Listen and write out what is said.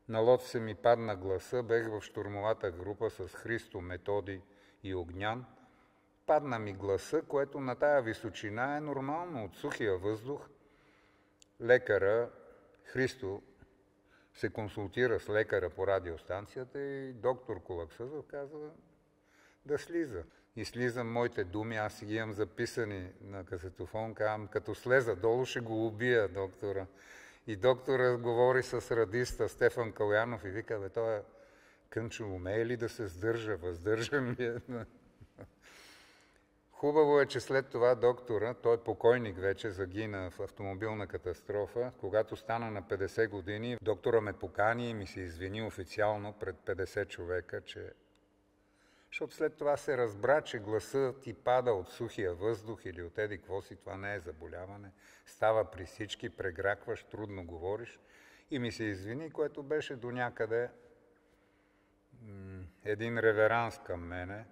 На лод се ми падна гласа, бех в щурмовата група с Христо, Методи и Огнян. Падна ми гласа, което на тая височина е нормално от сухия въздух. Лекара, Христо, се консултира с лекара по радиостанцията и доктор Колаксъзов казва да слиза. И слизам моите думи, аз си ги имам записани на касетофон, казвам, като слеза долу ще го убия доктора. И доктора говори с радиста Стефан Калянов и вика, бе, той Кънчо умее ли да се сдържа, въздържан ли е? Хубаво е, че след това доктора, той покойник вече, загина в автомобилна катастрофа. Когато стана на 50 години, доктора ме покани и ми се извини официално пред 50 човека, че... Защото след това се разбра, че гласът ти пада от сухия въздух или от еди какво си, това не е заболяване. Става при всички, прегракваш, трудно говориш. И ми се извини, което беше до някъде един реверанс към мене.